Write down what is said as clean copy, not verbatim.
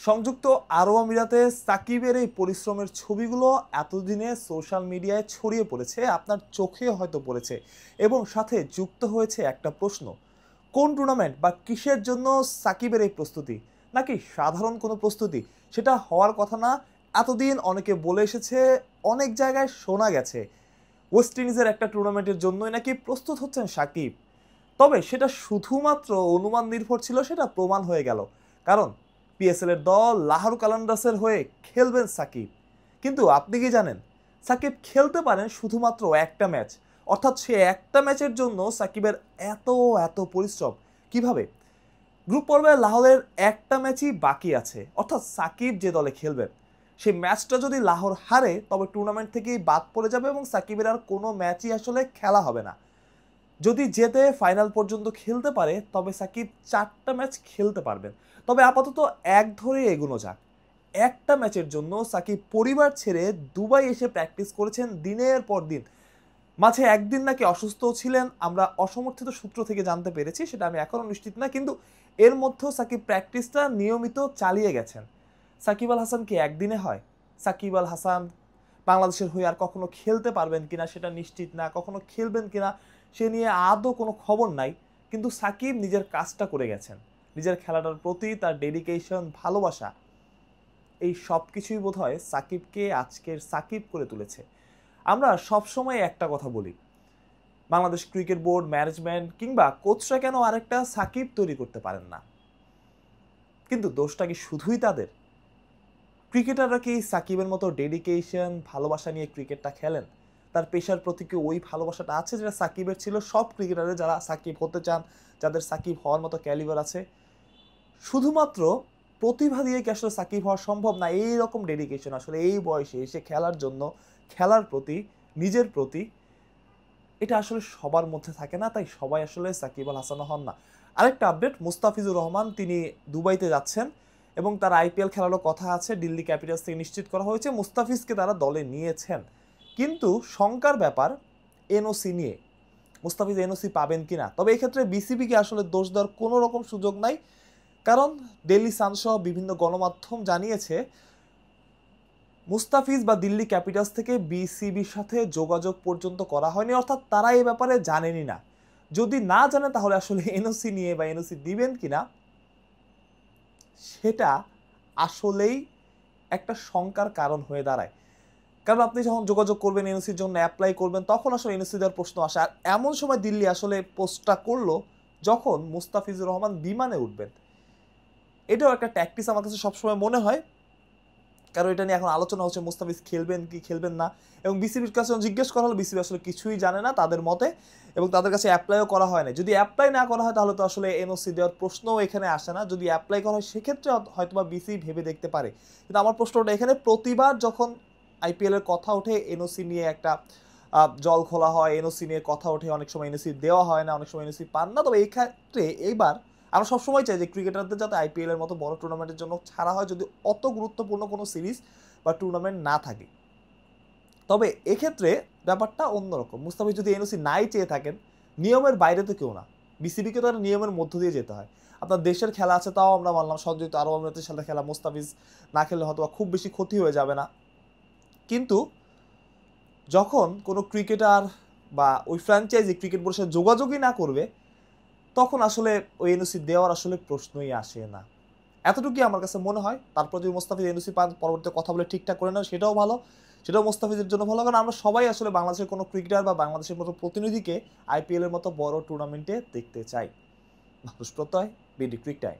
সংযুক্ত আরব আমিরাতে সাকিবের এই পরিশ্রমের ছবিগুলো এতদিনে সোশ্যাল মিডিয়ায় ছড়িয়ে পড়েছে, আপনার চোখে হয়তো পড়েছে, এবং সাথে যুক্ত হয়েছে একটা প্রশ্ন: কোন টুর্নামেন্ট বা কিসের জন্য সাকিবের এই প্রস্তুতি? নাকি সাধারণ কোনো প্রস্তুতি? সেটা হওয়ার কথা না। এতদিন অনেকে বলে এসেছে, অনেক জায়গায় শোনা গেছে ওয়েস্ট ইন্ডিজের একটা টুর্নামেন্টের জন্যই নাকি প্রস্তুত হচ্ছেন সাকিব। তবে সেটা শুধুমাত্র অনুমান নির্ভর ছিল, সেটা প্রমাণ হয়ে গেল। কারণ পিএসএল এর দল লাহোর কালান্ডার্সের হয়ে খেলবেন সাকিব। কিন্তু আপনি কি জানেন, সাকিব খেলতে পারেন শুধুমাত্র একটা ম্যাচ। অর্থাৎ সে একটা ম্যাচের জন্য সাকিবের এত এত পরিশ্রম কিভাবে? গ্রুপ পর্বে লাহোরের একটা ম্যাচই বাকি আছে, অর্থাৎ সাকিব যে দলে খেলবেন সেই ম্যাচটা যদি লাহোর হারে তবে টুর্নামেন্ট থেকেই বাদ পড়ে যাবে এবং সাকিবের আর কোনো ম্যাচই আসলে খেলা হবে না। যদি জেতে ফাইনাল পর্যন্ত খেলতে পারে তবে সাকিব 4টা ম্যাচ খেলতে পারবেন। তবে আপাতত এক ধরে এগোনো যাক। একটা ম্যাচের জন্য সাকিব পরিবার ছেড়ে দুবাই এসে প্র্যাকটিস করেছেন দিনের পর দিন। মাঝে একদিন নাকি অসুস্থ ছিলেন, আমরা অসমর্থিত সূত্র থেকে জানতে পেরেছি, সেটা আমি এখনো নিশ্চিত না, কিন্তু এর মধ্যেও সাকিব প্র্যাকটিসটা নিয়মিত চালিয়ে গেছেন। সাকিব আল হাসান কি একদিনে হয়? সাকিব আল হাসান বাংলাদেশের হয়ে আর কখনো খেলতে পারবেন কিনা সেটা নিশ্চিত না, কখনো খেলবেন কিনা সে নিয়ে আদৌ কোনো খবর নাই। কিন্তু সাকিব নিজের কাজটা করে গেছেন, নিজের খেলাটার প্রতি তার ডেডিকেশন, ভালোবাসা, এই সব কিছুই বোধহয় সাকিবকে আজকের সাকিব করে তুলেছে। আমরা সবসময় একটা কথা বলি, বাংলাদেশ ক্রিকেট বোর্ড, ম্যানেজমেন্ট কিংবা কোচরা কেন আরেকটা সাকিব তৈরি করতে পারেন না? কিন্তু দোষটা কি শুধুই তাদের? ক্রিকেটাররা কি সাকিবের মতো ডেডিকেশন, ভালোবাসা নিয়ে ক্রিকেটটা খেলেন? তার পেশার প্রতি কি ওই ভালোবাসাটা আছে যেটা সাকিবের ছিল? সব ক্রিকেটারের যারা সাকিব হতে চান, যাদের সাকিব হওয়ার মতো ক্যালিবার আছে, শুধুমাত্র প্রতিভা দিয়ে কি আসলে সাকিব হওয়া সম্ভব না? এই রকম ডেডিকেশন আসলে এই বয়সে এসে খেলার জন্য, খেলার প্রতি, নিজের প্রতি, এটা আসলে সবার মধ্যে থাকে না, তাই সবাই আসলে সাকিব আল হাসান হন না। আরেকটা আপডেট, মুস্তাফিজুর রহমান তিনি দুবাইতে যাচ্ছেন এবং তার আইপিএল খেলারও কথা আছে, দিল্লি ক্যাপিটালস থেকে নিশ্চিত করা হয়েছে, মুস্তাফিজকে তারা দলে নিয়েছেন। কিন্তু শঙ্কার ব্যাপার এনওসি নিয়ে, মুস্তাফিজ এনওসি পাবেন কিনা। তবে এক্ষেত্রে বিসিবিকে আসলে দোষ দেওয়ার কোনো রকম সুযোগ নাই, কারণ ডেইলি সান সহ বিভিন্ন গণমাধ্যম জানিয়েছে মুস্তাফিজ বা দিল্লি ক্যাপিটালস থেকে বিসিবির সাথে যোগাযোগ পর্যন্ত করা হয়নি, অর্থাৎ তারা এই ব্যাপারে জানেনই না। যদি না জানে তাহলে আসলে এনওসি নিয়ে বা এনওসি দিবেন কিনা সেটা আসলেই একটা শঙ্কার কারণ হয়ে দাঁড়ায়। কারণ আপনি যখন যোগাযোগ করবেন, এনওসির জন্য অ্যাপ্লাই করবেন, তখন আসলে এনওসি দেওয়ার প্রশ্ন আসে। আর এমন সময় দিল্লি আসলে পোস্টটা করলো যখন মুস্তাফিজুর রহমান বিমানে উঠবেন। এটাও একটা ট্যাকটিস আমার কাছে সবসময় মনে হয়, কারণ এটা নিয়ে এখন আলোচনা হচ্ছে মুস্তাফিজ খেলবেন কি খেলবেন না, এবং বিসিবির কাছে জিজ্ঞেস করা হলো বিসিবি আসলে কিছুই জানে না তাদের মতে, এবং তাদের কাছে অ্যাপ্লাইও করা হয় না। যদি অ্যাপ্লাই না করা হয় তাহলে তো আসলে এনওসি দেওয়ার প্রশ্নও এখানে আসে না। যদি অ্যাপ্লাই করা হয় সেক্ষেত্রে হয়তোবা বিসিবি ভেবে দেখতে পারে। কিন্তু আমার প্রশ্নটা এখানে, প্রতিবার যখন আইপিএল এর কথা ওঠে এনওসি নিয়ে একটা জল খোলা হয়, এনওসি নিয়ে কথা ওঠে, অনেক সময় এনওসি দেওয়া হয় না, অনেক সময় এনওসি পান না। তবে এই ক্ষেত্রে এইবার আমরা সবসময় চাই যে ক্রিকেটারদের যাতে আইপিএল এর মতো বড় টুর্নামেন্টের জন্য ছাড়া হয়, যদি অত গুরুত্বপূর্ণ কোনো সিরিজ বা টুর্নামেন্ট না থাকে। তবে এক্ষেত্রে ব্যাপারটা অন্যরকম। মুস্তাফিজ যদি এনওসি নাই চেয়ে থাকেন, নিয়মের বাইরে তো কেউ না, বিসিবিকে তো আর নিয়মের মধ্য দিয়ে যেতে হয়। আপনার দেশের খেলা আছে তাও আমরা মানলাম, সংযুক্ত আরব আমিরাতের সাথে খেলা, মুস্তাফিজ না খেললে হয়তো খুব বেশি ক্ষতি হয়ে যাবে না। কিন্তু যখন কোনো ক্রিকেটার বা ওই ফ্র্যাঞ্চাইজি ক্রিকেট বোর্ডের সাথে যোগাযোগই না করবে, তখন আসলে ওই এনওসি দেওয়ার আসলে প্রশ্নই আসে না। এতটুকুই আমার কাছে মনে হয়। তারপর যদি মোস্তাফিজ এনওসি পান, পরবর্তীতে কথা বলে ঠিকঠাক করে নেন, সেটাও ভালো, সেটাও মোস্তাফিজের জন্য ভালো। কারণ আমরা সবাই আসলে বাংলাদেশের কোনো ক্রিকেটার বা বাংলাদেশের মতো প্রতিনিধিকে আইপিএল এর মতো বড় টুর্নামেন্টে দেখতে চাই। মানুষ প্রত্যয়, বিডি ক্রিক টাইম।